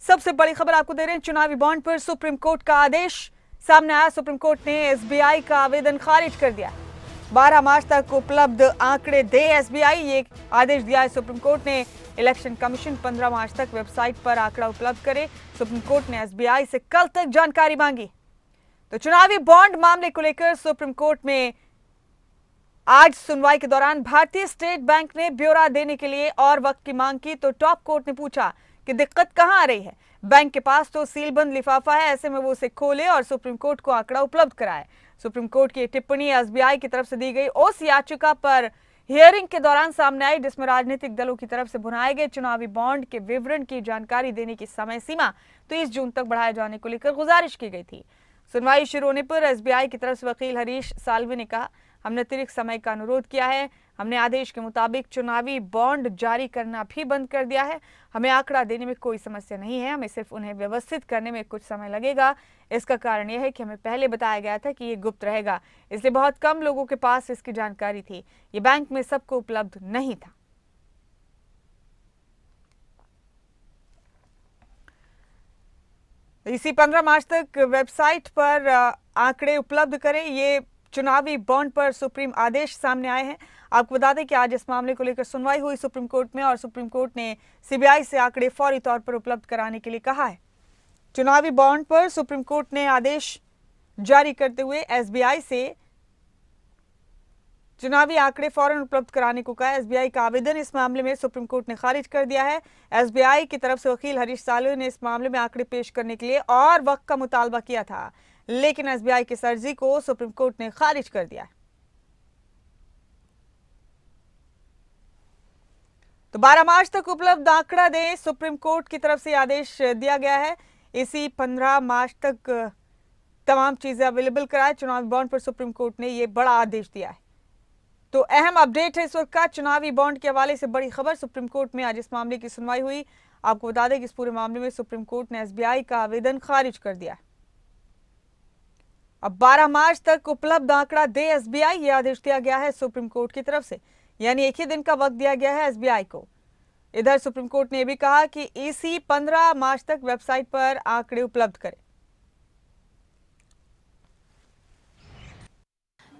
सबसे बड़ी खबर आपको दे रहे हैं, चुनावी बॉन्ड पर सुप्रीम कोर्ट का आदेश सामने आया। सुप्रीम कोर्ट ने एसबीआई का आवेदन खारिज कर दिया। 12 मार्च तक उपलब्ध आंकड़े दे एसबीआई, ये आदेश दिया है सुप्रीम कोर्ट ने। इलेक्शन कमीशन 15 मार्च तक वेबसाइट पर आंकड़ा उपलब्ध करे। सुप्रीम कोर्ट ने एसबीआई से कल तक जानकारी मांगी। तो चुनावी बॉन्ड मामले को लेकर सुप्रीम कोर्ट में आज सुनवाई के दौरान भारतीय स्टेट बैंक ने ब्यौरा देने के लिए और वक्त की मांग की। तो टॉप कोर्ट ने पूछा कि दिक्कत कहां आ रही है। बैंक के पास तो सीलबंद लिफाफा है, ऐसे में वो उसे खोले और सुप्रीम कोर्ट को आंकड़ा उपलब्ध कराए। सुप्रीम कोर्ट की टिप्पणी एसबीआई की तरफ से दी गई उस याचिका पर हियरिंग के दौरान सामने आई जिसमें राजनीतिक दलों की तरफ से बुनाए गए चुनावी बॉन्ड के विवरण की जानकारी देने की समय सीमा 30 जून तक बढ़ाए जाने को लेकर गुजारिश की गई थी। सुनवाई शुरू होने पर एसबीआई की तरफ से वकील हरीश साल्वे ने कहा, हमने अतिरिक्त समय का अनुरोध किया है। हमने आदेश के मुताबिक चुनावी बॉन्ड जारी करना भी बंद कर दिया है। हमें आंकड़ा देने में कोई समस्या नहीं है, हमें सिर्फ उन्हें व्यवस्थित करने में कुछ समय लगेगा। इसका कारण यह है कि हमें पहले बताया गया था कि ये गुप्त रहेगा, इसलिए बहुत कम लोगों के पास इसकी जानकारी थी। ये बैंक में सबको उपलब्ध नहीं था। इसी 15 मार्च तक वेबसाइट पर आंकड़े उपलब्ध करें, ये चुनावी बॉन्ड पर सुप्रीम आदेश सामने आए हैं। आपको बता दें कि आज इस मामले को लेकर सुनवाई हुई सुप्रीम कोर्ट में और सुप्रीम कोर्ट ने सीबीआई से आंकड़े फौरी तौर पर उपलब्ध कराने के लिए कहा है। चुनावी बॉन्ड पर सुप्रीम कोर्ट ने आदेश जारी करते हुए एसबीआई से चुनावी आंकड़े फौरन उपलब्ध कराने को कहा। एसबीआई का आवेदन इस मामले में सुप्रीम कोर्ट ने खारिज कर दिया है। एसबीआई की तरफ से वकील हरीश साल्वे ने इस मामले में आंकड़े पेश करने के लिए और वक्त का मुतालबा किया था, लेकिन एसबीआई की अर्जी को सुप्रीम कोर्ट ने खारिज कर दिया। तो 12 मार्च तक उपलब्ध आंकड़ा दें, सुप्रीम कोर्ट की तरफ से आदेश दिया गया है। इसी 15 मार्च तक तमाम चीजें अवेलेबल कराए। चुनावी बॉन्ड पर सुप्रीम कोर्ट ने यह बड़ा आदेश दिया है। तो अहम अपडेट है इस वक्त का चुनावी बॉन्ड के हवाले से बड़ी खबर। सुप्रीम कोर्ट में आज इस मामले की सुनवाई हुई। आपको बता दें कि इस पूरे मामले में सुप्रीम कोर्ट ने एसबीआई का आवेदन खारिज कर दिया। अब 12 मार्च तक उपलब्ध आंकड़ा दे एसबीआई, ये आदेश दिया गया है सुप्रीम कोर्ट की तरफ से, यानी एक ही दिन का वक्त दिया गया है एसबीआई को। इधर सुप्रीम कोर्ट ने भी कहा कि इसी 15 मार्च तक वेबसाइट पर आंकड़े उपलब्ध करें।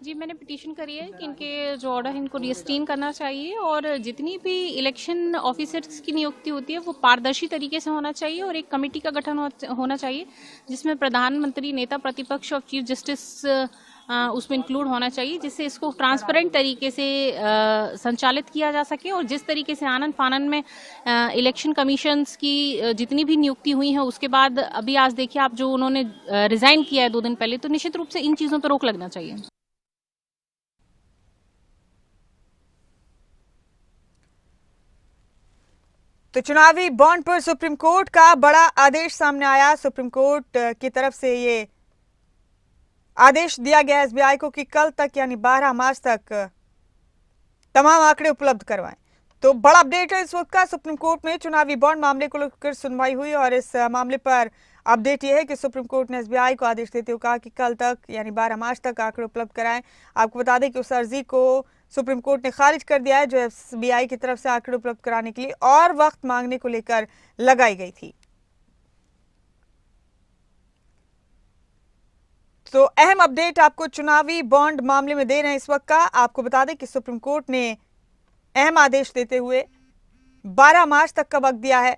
जी, मैंने पिटीशन करी है कि इनके जो ऑर्डर है इनको रिस्टेन करना चाहिए और जितनी भी इलेक्शन ऑफिसर्स की नियुक्ति होती है वो पारदर्शी तरीके से होना चाहिए और एक कमेटी का गठन होना चाहिए जिसमें प्रधानमंत्री, नेता प्रतिपक्ष और चीफ जस्टिस उसमें इंक्लूड होना चाहिए, जिससे इसको ट्रांसपेरेंट तरीके से संचालित किया जा सके। और जिस तरीके से आनन फानन में इलेक्शन कमीशंस की जितनी भी नियुक्ति हुई है उसके बाद अभी आज देखिए आप जो उन्होंने रिजाइन किया है 2 दिन पहले, तो निश्चित रूप से इन चीज़ों पर रोक लगना चाहिए। तो चुनावी बॉन्ड पर सुप्रीम कोर्ट का बड़ा आदेश सामने आया। सुप्रीम कोर्ट की तरफ से ये आदेश दिया गया एसबीआई को कि कल तक यानी 12 मार्च तक तमाम आंकड़े उपलब्ध करवाएं। तो बड़ा अपडेट है इस वक्त का। सुप्रीम कोर्ट में चुनावी बॉन्ड मामले को लेकर सुनवाई हुई और इस मामले पर अपडेट यह है कि सुप्रीम कोर्ट ने एसबीआई को आदेश देते हुए कहा कि कल तक यानी 12 मार्च तक आंकड़े उपलब्ध कराएं। आपको बता दें कि उस अर्जी को सुप्रीम कोर्ट ने खारिज कर दिया है जो एसबीआई की तरफ से आंकड़े उपलब्ध कराने के लिए और वक्त मांगने को लेकर लगाई गई थी। तो अहम अपडेट आपको चुनावी बॉन्ड मामले में दे रहे हैं इस वक्त का। आपको बता दें कि सुप्रीम कोर्ट ने अहम आदेश देते हुए 12 मार्च तक का वक्त दिया है